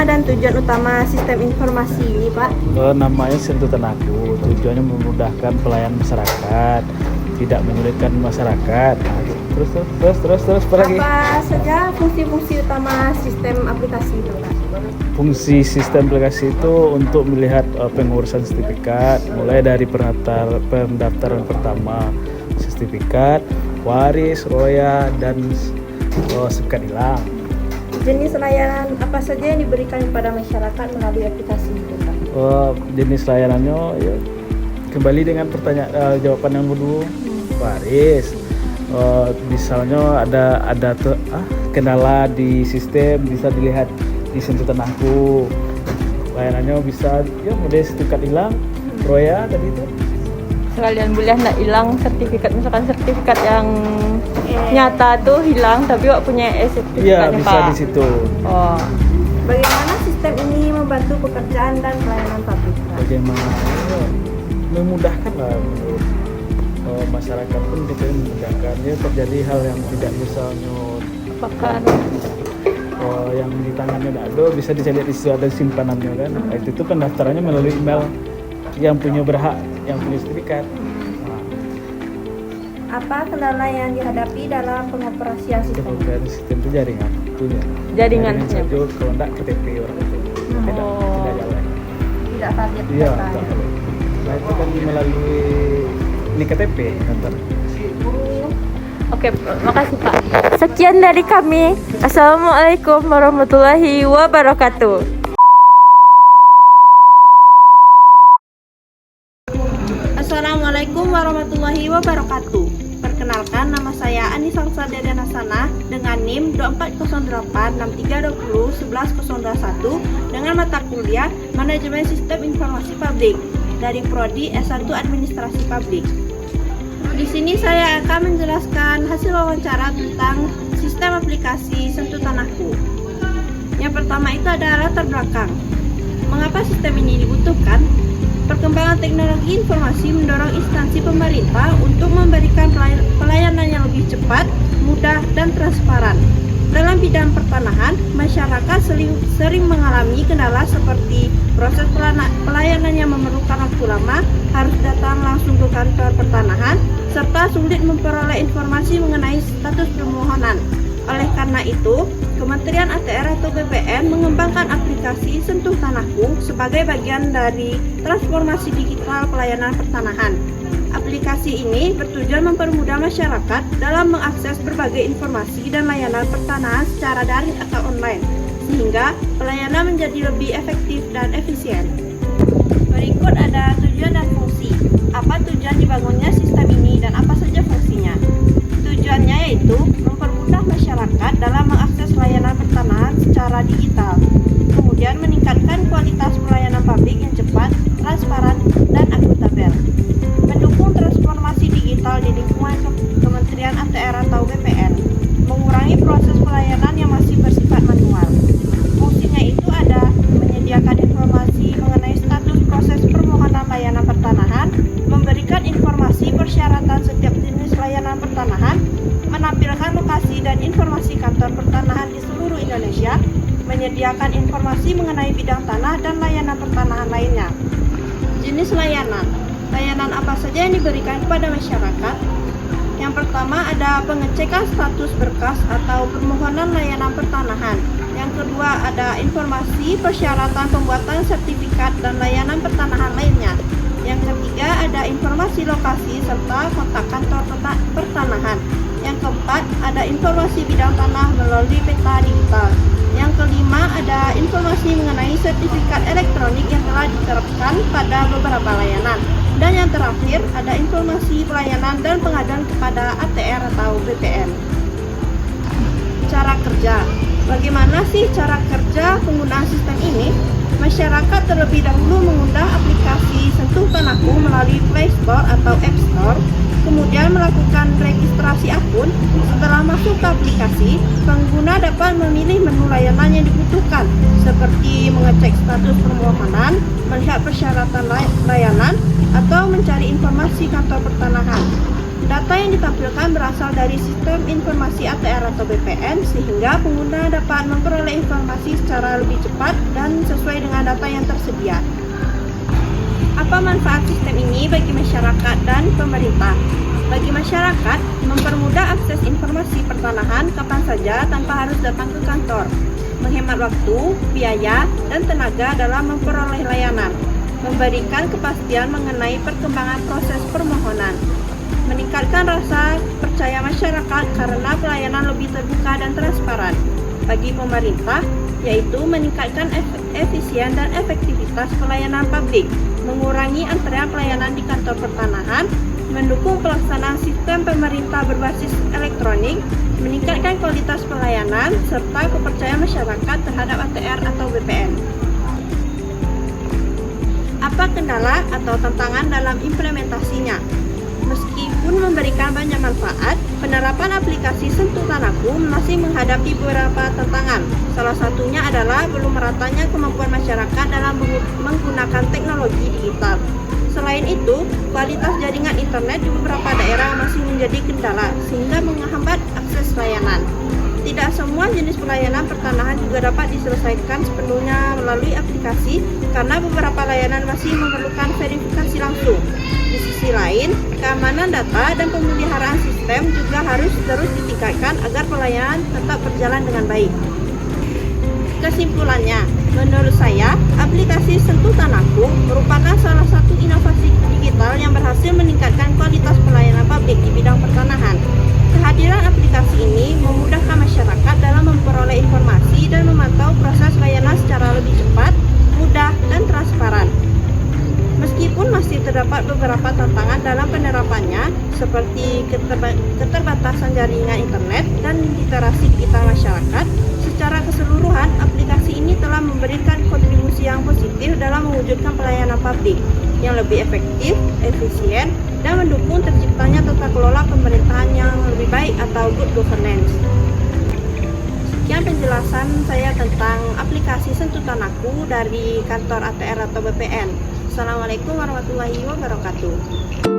dan tujuan utama sistem informasi ini, Pak? Namanya Sentuh Tanahku. Tujuannya memudahkan pelayanan masyarakat, tidak menyulitkan masyarakat. Terus apa lagi? Apa saja fungsi-fungsi utama sistem aplikasi itu, Pak? Fungsi sistem aplikasi itu untuk melihat pengurusan sertifikat, mulai dari pendaftaran pertama, sertifikat, waris, roya, dan sertifikat hilang. Jenis layanan apa saja yang diberikan kepada masyarakat melalui aplikasi itu, Pak? Jenis layanannya ya, kembali dengan jawaban yang dulu, waris. Misalnya ada kendala di sistem bisa dilihat di Sentuh Tanahku. Layanannya bisa ya model sertifikat hilang, roya tadi itu. Sekalian boleh nak hilang sertifikat, misalkan sertifikat yang nyata tuh hilang tapi wak punya Iya, sertifikatnya, bisa Pak. di situ. Oh. Bagaimana sistem ini membantu pekerjaan dan pelayanan publik, Pak? Bagaimana ya, memudahkan lah menurut masyarakat pun kita memudahkan. Ya terjadi hal yang tidak misalnya Apakah yang di tangannya tidak ada, bisa dicari di situ ada simpanannya kan. Itu pendaftarannya melalui email yang punya berhak, yang punya sertifikat. Apa kendala yang dihadapi dalam pengoperasian sistem? Kemudian sistem itu jaringan, itunya. Jaringan saja kalau tidak KTP orang itu tidak jalan. Tidak target Iya, data, tidak ya? jalan. Nah itu kan melalui ini KTP kantor. Oke, makasih Pak. Sekian dari kami. Assalamualaikum warahmatullahi wabarakatuh. Assalamualaikum warahmatullahi wabarakatuh. Perkenalkan, nama saya Anissa Deden Hasanah dengan NIM 240863201101 dengan mata kuliah Manajemen Sistem Informasi Publik dari Prodi S1 Administrasi Publik. Di sini saya akan menjelaskan hasil wawancara tentang sistem aplikasi Sentuh Tanahku. Yang pertama itu adalah latar belakang. Mengapa sistem ini dibutuhkan? Perkembangan teknologi informasi mendorong instansi pemerintah untuk memberikan pelayanan yang lebih cepat, mudah, dan transparan. Dalam bidang pertanahan, masyarakat sering mengalami kendala seperti proses pelayanan yang memerlukan waktu lama, harus datang langsung ke kantor pertanahan, serta sulit memperoleh informasi mengenai status permohonan. Oleh karena itu, Kementerian ATR atau BPN mengembangkan aplikasi Sentuh Tanahku sebagai bagian dari transformasi digital pelayanan pertanahan. Aplikasi ini bertujuan mempermudah masyarakat dalam mengakses berbagai informasi dan layanan pertanahan secara daring atau online, sehingga pelayanan menjadi lebih efektif dan efisien. Berikut ada tujuan dan fungsi. Apa tujuan dibangunnya sistem ini dan apa saja fungsinya? Tujuannya yaitu mempermudah masyarakat dalam mengakses layanan pertanahan secara digital, kemudian meningkatkan kualitas pelayanan publik yang cepat, transparan, dan akuntabel, mendukung transformasi digital di lingkungan Kementerian ATR atau BPN, mengurangi proses pelayanan yang masih bersifat manual. Fungsinya itu ada menyediakan informasi mengenai status proses permohonan layanan pertanahan, memberikan informasi persyaratan setiap jenis layanan pertanahan, menampilkan lokasi dan informasi kantor pertanahan di seluruh Indonesia, menyediakan informasi mengenai bidang tanah dan layanan pertanahan lainnya. Jenis layanan. Layanan apa saja yang diberikan kepada masyarakat? Yang pertama ada pengecekan status berkas atau permohonan layanan pertanahan. Yang kedua ada informasi persyaratan pembuatan sertifikat dan layanan pertanahan lainnya. Yang ketiga ada informasi lokasi serta kontak kantor pertanahan. Yang keempat ada informasi bidang tanah melalui peta digital. Yang kelima ada informasi mengenai sertifikat elektronik yang telah diterapkan pada beberapa layanan. Dan yang terakhir ada informasi pelayanan dan pengaduan kepada ATR atau BPN. Cara kerja. Bagaimana sih cara kerja penggunaan sistem ini? Masyarakat terlebih dahulu mengunduh aplikasi Sentuh Tanahku melalui Play Store atau App Store, kemudian melakukan registrasi akun. Setelah masuk ke aplikasi, pengguna dapat memilih menu layanan yang dibutuhkan, seperti mengecek status permohonan, melihat persyaratan layanan, atau mencari informasi kantor pertanahan. Data yang ditampilkan berasal dari sistem informasi ATR atau BPN, sehingga pengguna dapat memperoleh informasi secara lebih cepat dan sesuai dengan data yang tersedia. Apa manfaat sistem ini bagi masyarakat dan pemerintah? Bagi masyarakat, mempermudah akses informasi pertanahan kapan saja tanpa harus datang ke kantor, menghemat waktu, biaya, dan tenaga dalam memperoleh layanan, memberikan kepastian mengenai perkembangan proses permohonan, meningkatkan rasa percaya masyarakat karena pelayanan lebih terbuka dan transparan. Bagi pemerintah, yaitu meningkatkan efisien dan efektivitas pelayanan publik, mengurangi antrean pelayanan di kantor pertanahan, mendukung pelaksanaan sistem pemerintah berbasis elektronik, meningkatkan kualitas pelayanan, serta kepercayaan masyarakat terhadap ATR atau BPN. Apa kendala atau tantangan dalam implementasinya? Meskipun memberikan banyak manfaat, penerapan aplikasi Sentuh Tanahku masih menghadapi beberapa tantangan. Salah satunya adalah belum meratanya kemampuan masyarakat dalam menggunakan teknologi digital. Selain itu, kualitas jaringan internet di beberapa daerah masih menjadi kendala, sehingga menghambat akses layanan. Tidak semua jenis pelayanan pertanahan juga dapat diselesaikan sepenuhnya melalui aplikasi, karena beberapa layanan masih memerlukan verifikasi langsung. Di sisi lain, keamanan data dan pemeliharaan sistem juga harus terus ditingkatkan agar pelayanan tetap berjalan dengan baik. Kesimpulannya, menurut saya, aplikasi Sentuh Tanahku merupakan salah satu inovasi digital yang berhasil meningkatkan kualitas pelayanan publik di bidang pertanahan. Kehadiran aplikasi ini memudahkan masyarakat dalam memperoleh informasi dan memantau proses layanan secara lebih cepat, mudah, dan transparan. Meskipun masih terdapat beberapa tantangan dalam penerapannya, seperti keterbatasan jaringan internet dan literasi digital masyarakat, secara keseluruhan aplikasi ini telah memberikan kontribusi yang positif dalam mewujudkan pelayanan publik yang lebih efektif, efisien, dan mendukung terciptanya tata kelola pemerintahan yang lebih baik atau good governance. Sekian penjelasan saya tentang aplikasi Sentuh Tanahku dari kantor ATR atau BPN. Assalamualaikum warahmatullahi wabarakatuh.